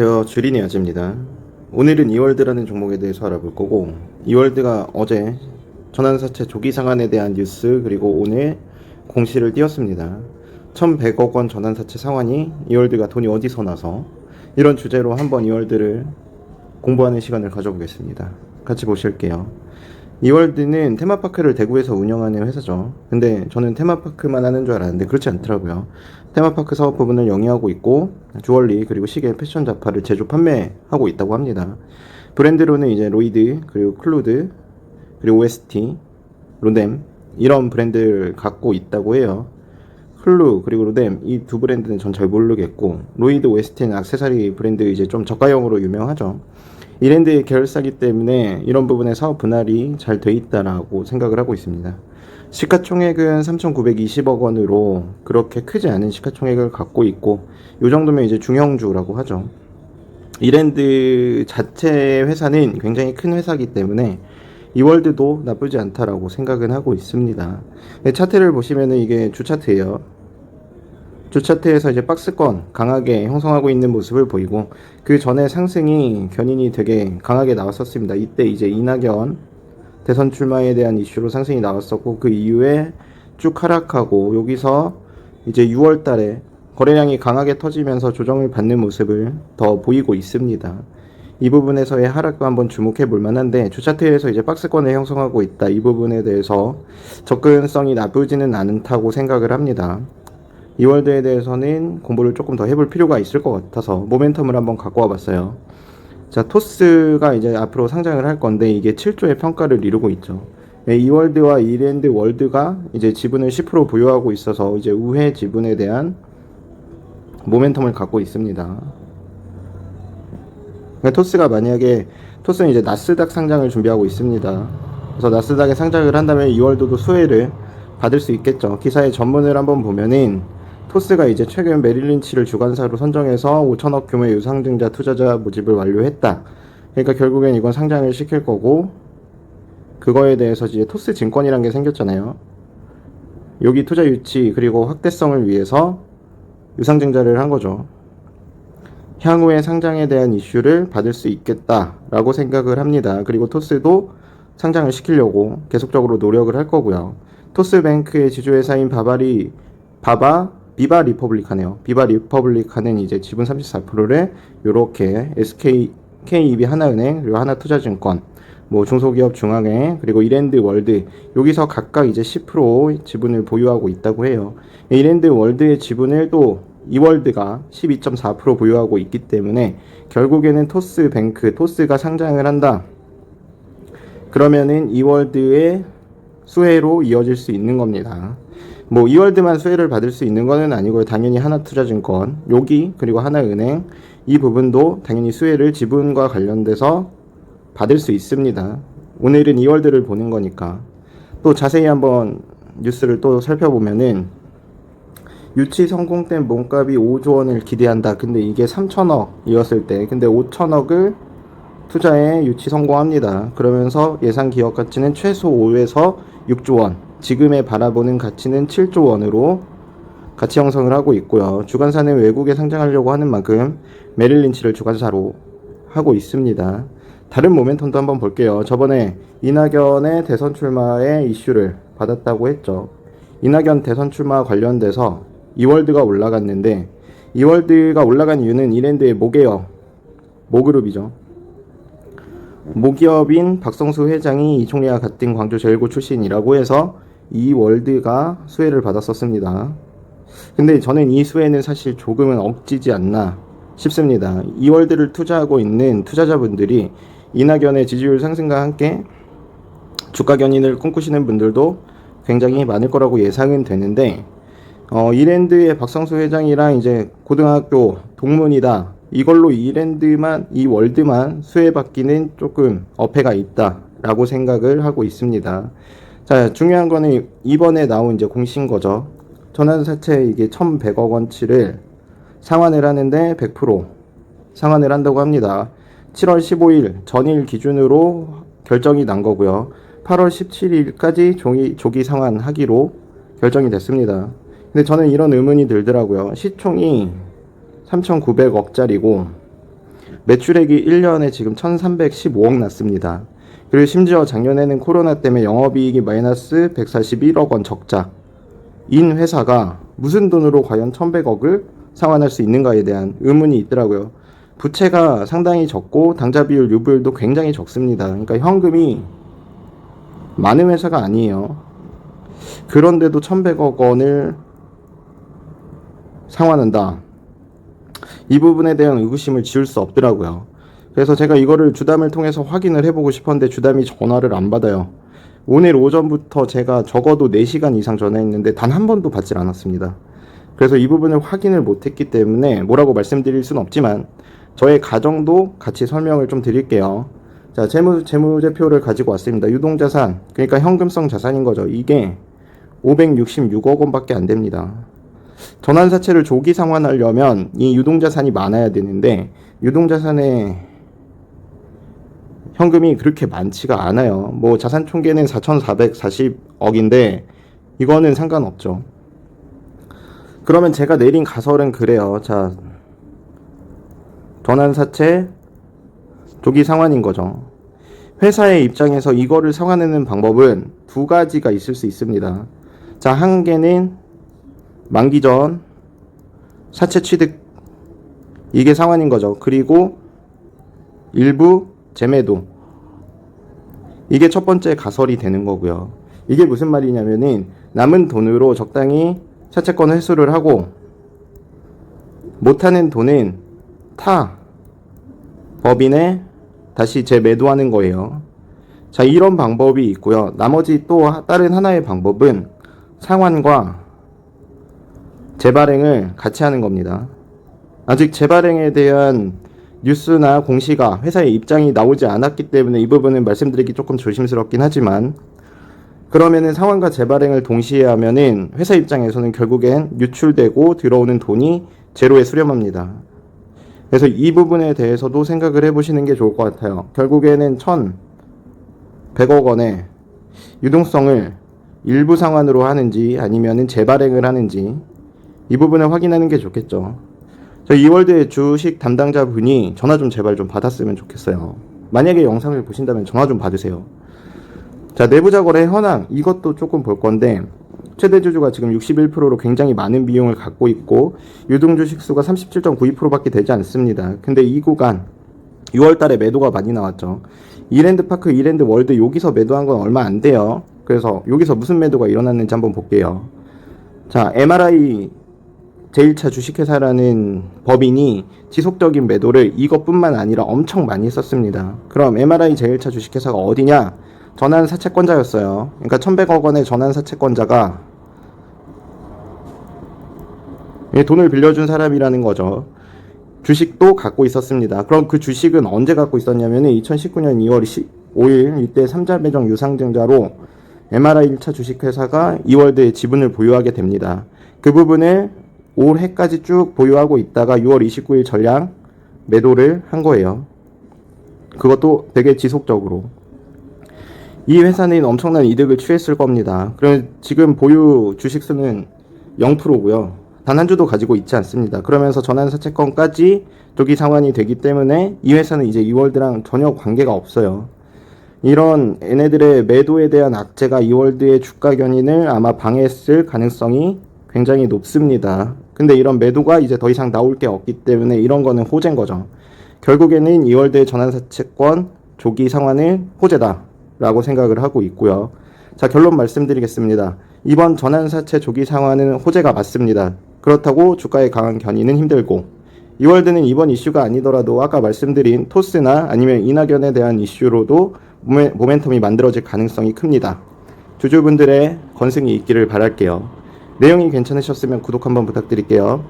안녕하세요. 주린이 아재입니다. 오늘은 이월드라는 종목에 대해서 알아볼 거고, 이월드가 어제 전환사채 조기 상환에 대한 뉴스, 그리고 오늘 공시를 띄웠습니다. 1100억 원 전환사채 상환이 이월드가 돈이 어디서 나서, 이런 주제로 한번 이월드를 공부하는 시간을 가져보겠습니다. 같이 보실게요. 이월드는 테마파크를 대구에서 운영하는 회사죠. 근데 저는 테마파크만 하는 줄 알았는데 그렇지 않더라고요. 테마파크 사업 부분을 영위하고 있고, 주얼리 그리고 시계, 패션 잡화를 제조 판매하고 있다고 합니다. 브랜드로는 이제 로이드, 그리고 클루드, 그리고 OST, 로뎀, 이런 브랜드를 갖고 있다고 해요. 클루 그리고 로뎀, 이 두 브랜드는 전 잘 모르겠고, 로이드, OST는 액세서리 브랜드, 이제 좀 저가형으로 유명하죠. 이랜드의 계열사기 때문에 이런 부분에 사업 분할이 잘 돼 있다라고 생각을 하고 있습니다. 시가총액은 3,920억 원으로 그렇게 크지 않은 시가총액을 갖고 있고, 이 정도면 이제 중형주라고 하죠. 이랜드 자체 회사는 굉장히 큰 회사이기 때문에 이월드도 나쁘지 않다라고 생각은 하고 있습니다. 차트를 보시면은 이게 주차트예요. 주차트에서 이제 박스권 강하게 형성하고 있는 모습을 보이고, 그 전에 상승이 견인이 되게 강하게 나왔었습니다. 이때 이제 이낙연 대선 출마에 대한 이슈로 상승이 나왔었고, 그 이후에 쭉 하락하고, 여기서 이제 6월 달에 거래량이 강하게 터지면서 조정을 받는 모습을 더 보이고 있습니다. 이 부분에서의 하락도 한번 주목해 볼 만한데, 주차트에서 이제 박스권을 형성하고 있다, 이 부분에 대해서 접근성이 나쁘지는 않다고 생각을 합니다. 이월드에 대해서는 공부를 조금 더 해볼 필요가 있을 것 같아서 모멘텀을 한번 갖고 와봤어요. 자, 토스가 이제 앞으로 상장을 할 건데, 이게 7조의 평가를 이루고 있죠. 이월드와 이랜드 월드가 이제 지분을 10% 보유하고 있어서 이제 우회 지분에 대한 모멘텀을 갖고 있습니다. 토스가 만약에, 토스는 이제 나스닥 상장을 준비하고 있습니다. 그래서 나스닥에 상장을 한다면 이월드도 수혜를 받을 수 있겠죠. 기사의 전문을 한번 보면은, 토스가 이제 최근 메릴 린치를 주관사로 선정해서 5천억 규모의 유상증자 투자자 모집을 완료했다. 그러니까 결국엔 이건 상장을 시킬 거고, 그거에 대해서 이제 토스 증권이란 게 생겼잖아요. 여기 투자 유치 그리고 확대성을 위해서 유상증자를 한 거죠. 향후에 상장에 대한 이슈를 받을 수 있겠다라고 생각을 합니다. 그리고 토스도 상장을 시키려고 계속적으로 노력을 할 거고요. 토스뱅크의 지주회사인 비바 리퍼블릭하네요. 비바 리퍼블릭하는 이제 지분 34%를 요렇게 SK, KEB 하나은행, 그리고 하나투자증권, 뭐 중소기업 중앙회, 그리고 이랜드 월드, 여기서 각각 이제 10% 지분을 보유하고 있다고 해요. 이랜드 월드의 지분을 또 이월드가 12.4% 보유하고 있기 때문에 결국에는 토스뱅크, 토스가 상장을 한다. 그러면은 이월드의 수혜로 이어질 수 있는 겁니다. 뭐 이월드만 수혜를 받을 수 있는 거는 아니고요. 당연히 하나투자증권, 여기 그리고 하나은행, 이 부분도 당연히 수혜를 지분과 관련돼서 받을 수 있습니다. 오늘은 이월드를 보는 거니까. 또 자세히 한번 뉴스를 또 살펴보면은, 유치 성공된 몸값이 5조 원을 기대한다. 근데 이게 3천억이었을 때, 근데 5천억을 투자에 유치 성공합니다. 그러면서 예상 기업 가치는 최소 5에서 6조 원, 지금의 바라보는 가치는 7조 원으로 가치 형성을 하고 있고요. 주관사는 외국에 상장하려고 하는 만큼 메릴 린치를 주관사로 하고 있습니다. 다른 모멘텀도 한번 볼게요. 저번에 이낙연의 대선 출마의 이슈를 받았다고 했죠. 이낙연 대선 출마 관련돼서 이월드가 올라갔는데, 이월드가 올라간 이유는 이랜드의 모계업, 모그룹이죠. 모기업인 박성수 회장이 이총리와 같은 광주 제일고 출신이라고 해서 이월드가 수혜를 받았었습니다. 근데 저는 이 수혜는 사실 조금은 억지지 않나 싶습니다. 이월드를 투자하고 있는 투자자분들이 이낙연의 지지율 상승과 함께 주가 견인을 꿈꾸시는 분들도 굉장히 많을 거라고 예상은 되는데, 이랜드의 박성수 회장이랑 이제 고등학교 동문이다, 이걸로 이월드만 수혜받기는 조금 어폐가 있다라고 생각을 하고 있습니다. 자, 중요한 거는 이번에 나온 이제 공시인 거죠. 전환사채 이게 1,100억 원치를 상환을 하는데 100% 상환을 한다고 합니다. 7월 15일 전일 기준으로 결정이 난 거고요. 8월 17일까지 조기 상환하기로 결정이 됐습니다. 근데 저는 이런 의문이 들더라고요. 시총이 3,900억짜리고 매출액이 1년에 지금 1315억 났습니다. 그리고 심지어 작년에는 코로나 때문에 영업이익이 마이너스 141억 원 적자인 회사가 무슨 돈으로 과연 1100억을 상환할 수 있는가에 대한 의문이 있더라고요. 부채가 상당히 적고 당좌 비율, 유불도 굉장히 적습니다. 그러니까 현금이 많은 회사가 아니에요. 그런데도 1100억 원을 상환한다. 이 부분에 대한 의구심을 지울 수 없더라고요. 그래서 제가 이거를 주담을 통해서 확인을 해보고 싶었는데 주담이 전화를 안 받아요. 오늘 오전부터 제가 적어도 4시간 이상 전화했는데 단 한 번도 받질 않았습니다. 그래서 이 부분을 확인을 못했기 때문에 뭐라고 말씀드릴 수는 없지만 저의 가정도 같이 설명을 좀 드릴게요. 자, 재무제표를 가지고 왔습니다. 유동자산, 그러니까 현금성 자산인 거죠. 이게 566억 원밖에 안 됩니다. 전환사채를 조기 상환하려면 이 유동자산이 많아야 되는데 유동자산에 현금이 그렇게 많지가 않아요. 뭐 자산 총계는 4,440억인데 이거는 상관없죠. 그러면 제가 내린 가설은 그래요. 자, 전환사채 조기 상환인 거죠. 회사의 입장에서 이거를 상환하는 방법은 두 가지가 있을 수 있습니다. 자, 한 개는 만기 전 사채 취득, 이게 상환인 거죠. 그리고 일부 재매도, 이게 첫 번째 가설이 되는 거고요. 이게 무슨 말이냐면은 남은 돈으로 적당히 사채권 회수를 하고 못하는 돈은 타 법인에 다시 재매도하는 거예요. 자, 이런 방법이 있고요. 나머지 또 다른 하나의 방법은 상환과 재발행을 같이 하는 겁니다. 아직 재발행에 대한 뉴스나 공시가 회사의 입장이 나오지 않았기 때문에 이 부분은 말씀드리기 조금 조심스럽긴 하지만, 그러면은 상환과 재발행을 동시에 하면은 회사 입장에서는 결국엔 유출되고 들어오는 돈이 제로에 수렴합니다. 그래서 이 부분에 대해서도 생각을 해보시는 게 좋을 것 같아요. 결국에는 1,100억 원의 유동성을 일부 상환으로 하는지 아니면은 재발행을 하는지 이 부분을 확인하는 게 좋겠죠. 저 이월드의 주식 담당자 분이 전화 좀 제발 좀 받았으면 좋겠어요. 만약에 영상을 보신다면 전화 좀 받으세요. 자, 내부자 거래 현황, 이것도 조금 볼 건데 최대 주주가 지금 61%로 굉장히 많은 비용을 갖고 있고 유동 주식 수가 37.92%밖에 되지 않습니다. 근데 이 구간 6월 달에 매도가 많이 나왔죠. 이랜드파크, 이랜드월드 여기서 매도한 건 얼마 안 돼요. 그래서 여기서 무슨 매도가 일어났는지 한번 볼게요. 자, MRI 제1차 주식회사라는 법인이 지속적인 매도를 이것뿐만 아니라 엄청 많이 했었습니다. 그럼 MRI 제1차 주식회사가 어디냐? 전환사채권자였어요. 그러니까 1,100억 원의 전환사채권자가 돈을 빌려준 사람이라는 거죠. 주식도 갖고 있었습니다. 그럼 그 주식은 언제 갖고 있었냐면 2019년 2월 15일 이때 3자 배정 유상증자로 MRI 1차 주식회사가 이월드의 지분을 보유하게 됩니다. 그 부분을 올해까지 쭉 보유하고 있다가 6월 29일 전량 매도를 한 거예요. 그것도 되게 지속적으로. 이 회사는 엄청난 이득을 취했을 겁니다. 그럼 지금 보유 주식수는 0%고요. 단 한 주도 가지고 있지 않습니다. 그러면서 전환사채권까지 조기 상환이 되기 때문에 이 회사는 이제 이월드랑 전혀 관계가 없어요. 이런 얘네들의 매도에 대한 악재가 이월드의 주가 견인을 아마 방해했을 가능성이 굉장히 높습니다. 근데 이런 매도가 이제 더 이상 나올 게 없기 때문에 이런 거는 호재인 거죠. 결국에는 이월드의 전환사채권 조기 상환을 호재다 라고 생각을 하고 있고요. 자, 결론 말씀드리겠습니다. 이번 전환사채 조기 상환은 호재가 맞습니다. 그렇다고 주가의 강한 견인은 힘들고, 이월드는 이번 이슈가 아니더라도 아까 말씀드린 토스나 아니면 이낙연에 대한 이슈로도 모멘텀이 만들어질 가능성이 큽니다. 주주분들의 건승이 있기를 바랄게요. 내용이 괜찮으셨으면 구독 한번 부탁드릴게요.